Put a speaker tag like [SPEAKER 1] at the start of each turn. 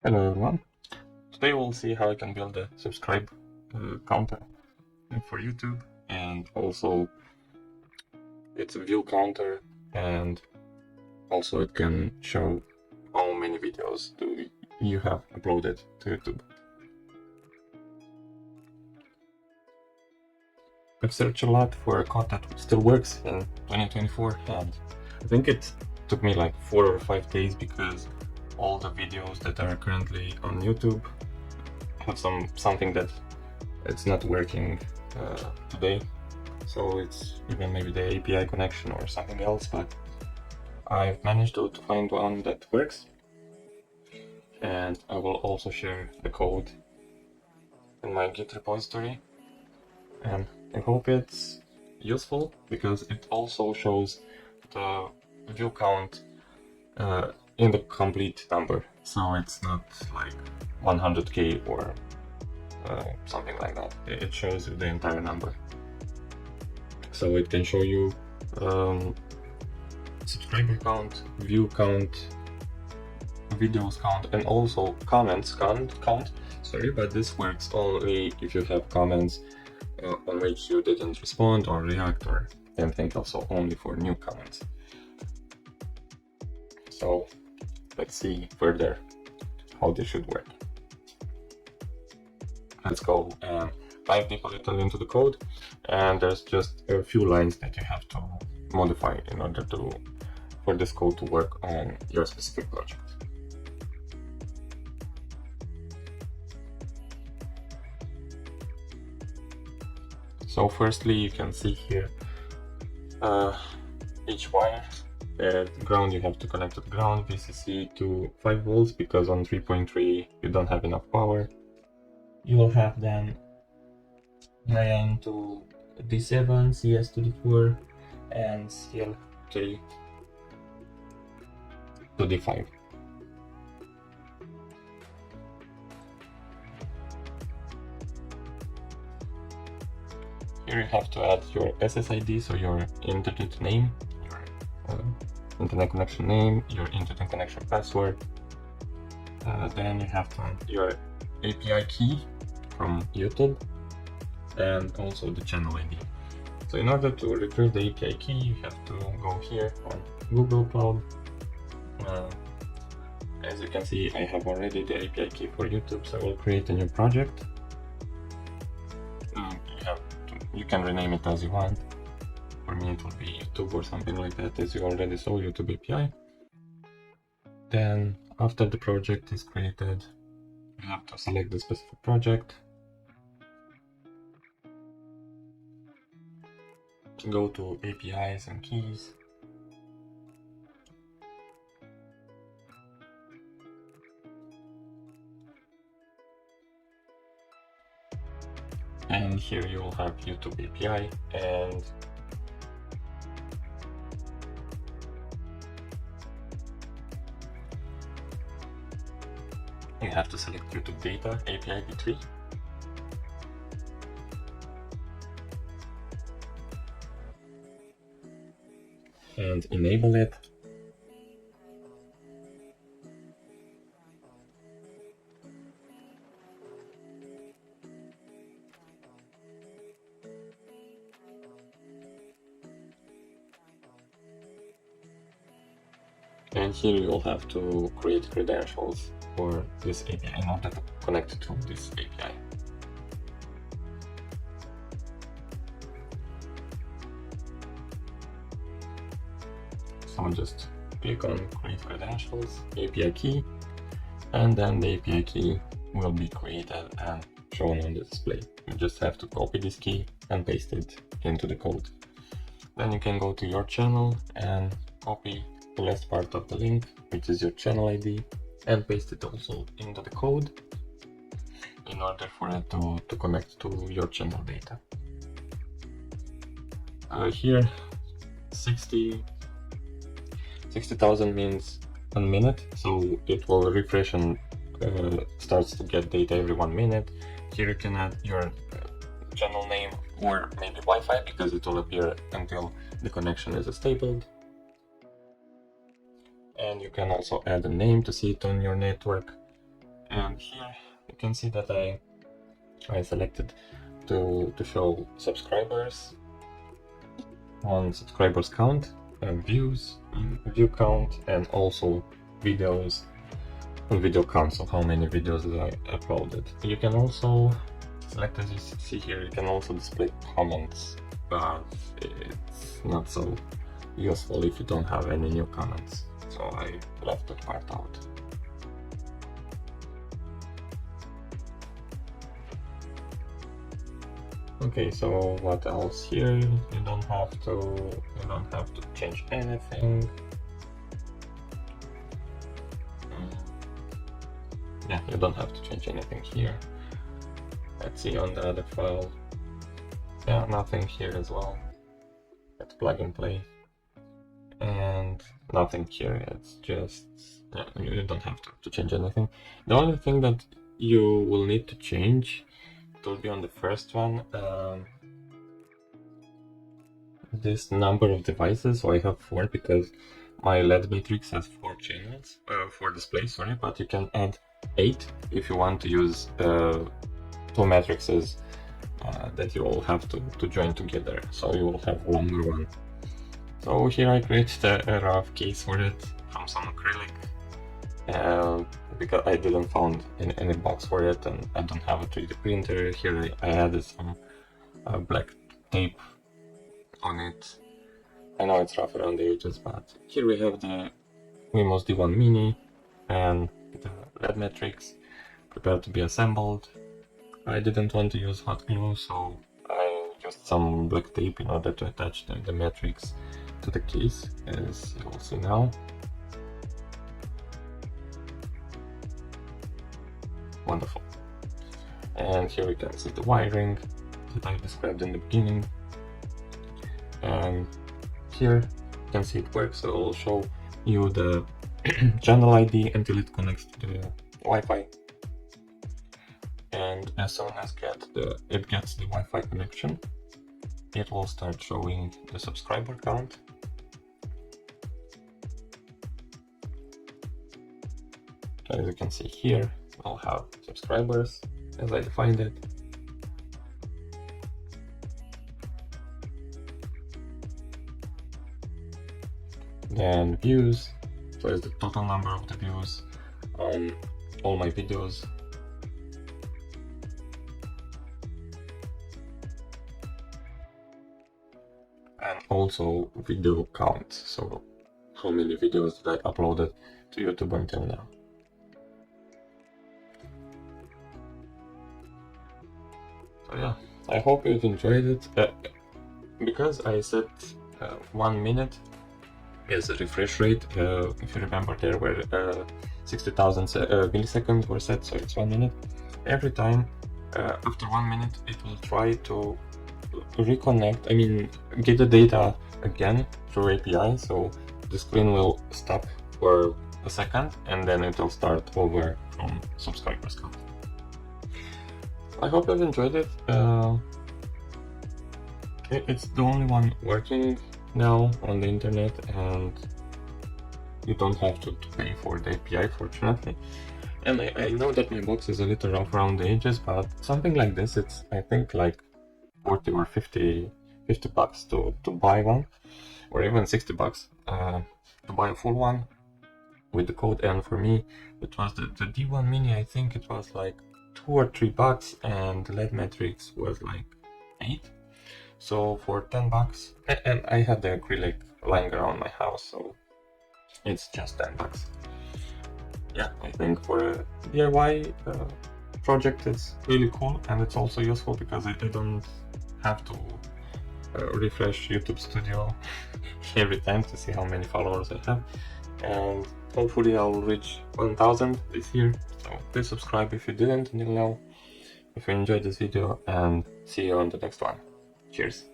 [SPEAKER 1] Hello everyone. Today we'll see how I can build a subscribe counter for YouTube, and also it's a view counter, and also it can show how many videos do you have uploaded to YouTube. I've searched a lot for a code that still works in 2024, and I think it took me like 4 or 5 days because all the videos that are currently on YouTube have something that it's not working today. So it's even maybe the API connection or something else, but I've managed to find one that works, and I will also share the code in my Git repository, and I hope it's useful because it also shows the view count in the complete number, so it's not like 100k or something like that. It shows you the entire number, so it can show you subscriber count, view count, videos count, and also comments count. Sorry, but this works only if you have comments on which you didn't respond or react or anything, also only for new comments. So let's see further how this should work. Let's go and dive deep a little into the code, and there's just a few lines that you have to modify in order for this code to work on your specific project. So firstly, you can see here each wire. At ground, you have to connect to the ground, VCC to 5 volts, because on 3.3 you don't have enough power. You will have then DIN to D7, CS to D4, and CLK to D5. Here you have to add your SSID, so your internet name, your internet connection name, your internet connection password. Then you have to add your API key from YouTube, and also the channel ID. So in order to retrieve the API key, you have to go here on Google Cloud. As you can see, I have already the API key for YouTube, so I will create a new project. You can rename it as you want. For me, it will be YouTube or something like that, as you already saw YouTube API. Then, after the project is created, you have to select the specific project. Go to APIs and keys. And here you will have YouTube API, and you have to select YouTube data API v3. And enable it. And here you'll have to create credentials for this API in order to connect to this API. So just click on create credentials, API key, and then the API key will be created and shown on the display. You just have to copy this key and paste it into the code. Then you can go to your channel and copy the last part of the link, which is your channel ID, and paste it also into the code in order for it to connect to your channel data. Here 60,000 means 1 minute, so it will refresh and starts to get data every 1 minute. Here you can add your channel name or maybe Wi-Fi, because it will appear until the connection is stable. And you can also add a name to see it on your network. And here you can see that I selected to show subscribers on subscribers count, and views, view count, and also videos on video count, so how many videos that I uploaded. You can also select, as you see here, you can also display comments, but it's not so useful if you don't have any new comments, so I left that part out. Okay, so what else here? You don't have to change anything. Yeah, you don't have to change anything here. Let's see on the other file. Yeah, nothing here as well. It's plug and play. And nothing here, it's just, yeah, you don't have to change anything. The only thing that you will need to change, it will be on the first one, this number of devices. So I have 4 because my LED matrix has 4 channels, 4 displays, sorry, but you can add 8 if you want to use 2 matrices that you all have to join together, so you will have a longer one. So here I created a rough case for it from some acrylic, because I didn't find any box for it, and I don't have a 3D printer. Here I added some black tape on it. I know it's rough around the edges, but here we have the Wemos D1 Mini and the LED matrix prepared to be assembled. I didn't want to use hot glue, so I used some black tape in order to attach the matrix to the case, as you will see now. Wonderful. And here we can see the wiring that I described in the beginning. And here you can see it works, so it will show you the channel ID until it connects to the Wi-Fi. And as soon as it gets the Wi-Fi connection, it will start showing the subscriber count. As you can see here, I'll have subscribers as I defined it. Then views, so it's the total number of the views on all my videos. And also video count, so how many videos that I uploaded to YouTube until now. So yeah, I hope you've enjoyed it. Because I set 1 minute as a refresh rate, if you remember, there were 60,000 milliseconds were set, so it's 1 minute. Every time after 1 minute it will try to reconnect, get the data again through API, so the screen will stop for a second and then it will start over from subscribers count. I hope you've enjoyed it. It's the only one working now on the internet, and you don't have to pay for the API, fortunately. And I know that my box is a little rough around the edges, but something like this, it's I think like 40 or 50 bucks to buy one, or even 60 bucks to buy a full one with the code. And for me, it was the D1 Mini, I think it was like 2 or 3 bucks, and the LED matrix was like 8. So for 10 bucks, and I had the acrylic lying around my house, so it's just 10 bucks. Yeah, I think for a DIY project it's really cool, and it's also useful because I don't have to refresh YouTube Studio every time to see how many followers I have. And hopefully I'll reach 1000 this year, so please subscribe if you didn't until now, if you enjoyed this video, and see you on the next one. Cheers.